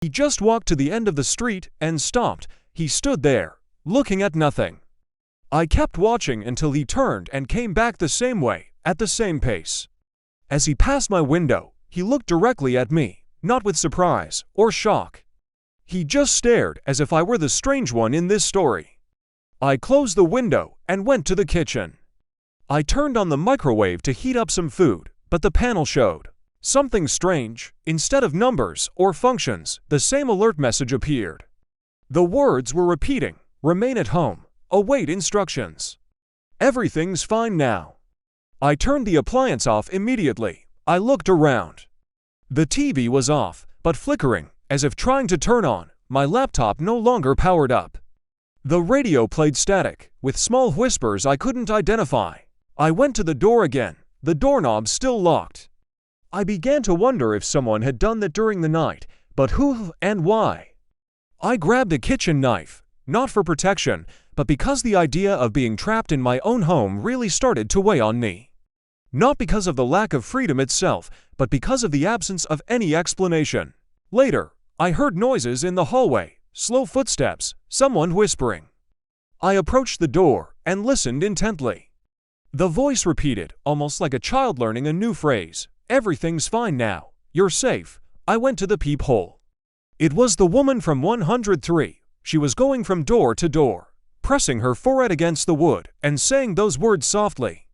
He just walked to the end of the street and stopped. He stood there, looking at nothing. I kept watching until he turned and came back the same way, at the same pace. As he passed my window, he looked directly at me, not with surprise or shock. He just stared as if I were the strange one in this story. I closed the window and went to the kitchen. I turned on the microwave to heat up some food, but the panel showed something strange. Instead of numbers or functions, the same alert message appeared. The words were repeating, "Remain at home. Await instructions. Everything's fine now." I turned the appliance off immediately. I looked around. The TV was off, but flickering, as if trying to turn on. My laptop no longer powered up. The radio played static, with small whispers I couldn't identify. I went to the door again, the doorknob still locked. I began to wonder if someone had done that during the night, but who and why? I grabbed a kitchen knife, not for protection, but because the idea of being trapped in my own home really started to weigh on me. Not because of the lack of freedom itself, but because of the absence of any explanation. Later, I heard noises in the hallway, slow footsteps, someone whispering. I approached the door and listened intently. The voice repeated, almost like a child learning a new phrase, "Everything's fine now. You're safe." I went to the peephole. It was the woman from 103. She was going from door to door, pressing her forehead against the wood and saying those words softly.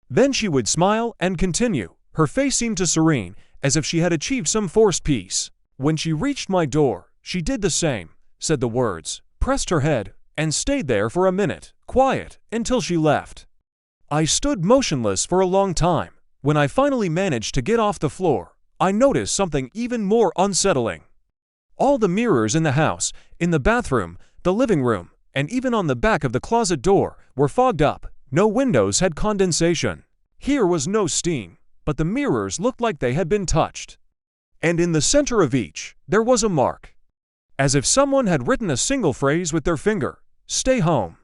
Then she would smile and continue. Her face seemed to serene, as if she had achieved some forced peace. When she reached my door, she did the same, said the words, pressed her head, and stayed there for a minute, quiet, until she left. I stood motionless for a long time. When I finally managed to get off the floor, I noticed something even more unsettling. All the mirrors in the house, in the bathroom, the living room, and even on the back of the closet door, were fogged up. No windows had condensation. Here was no steam, but the mirrors looked like they had been touched. And in the center of each, there was a mark. As if someone had written a single phrase with their finger, "Stay home."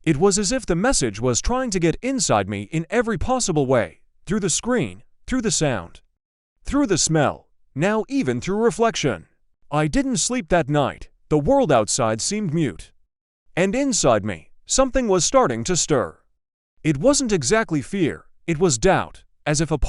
It was as if the message was trying to get inside me in every possible way, through the screen, through the sound, through the smell, now even through reflection. I didn't sleep that night. The world outside seemed mute. And inside me, something was starting to stir. It wasn't exactly fear, it was doubt, as if a part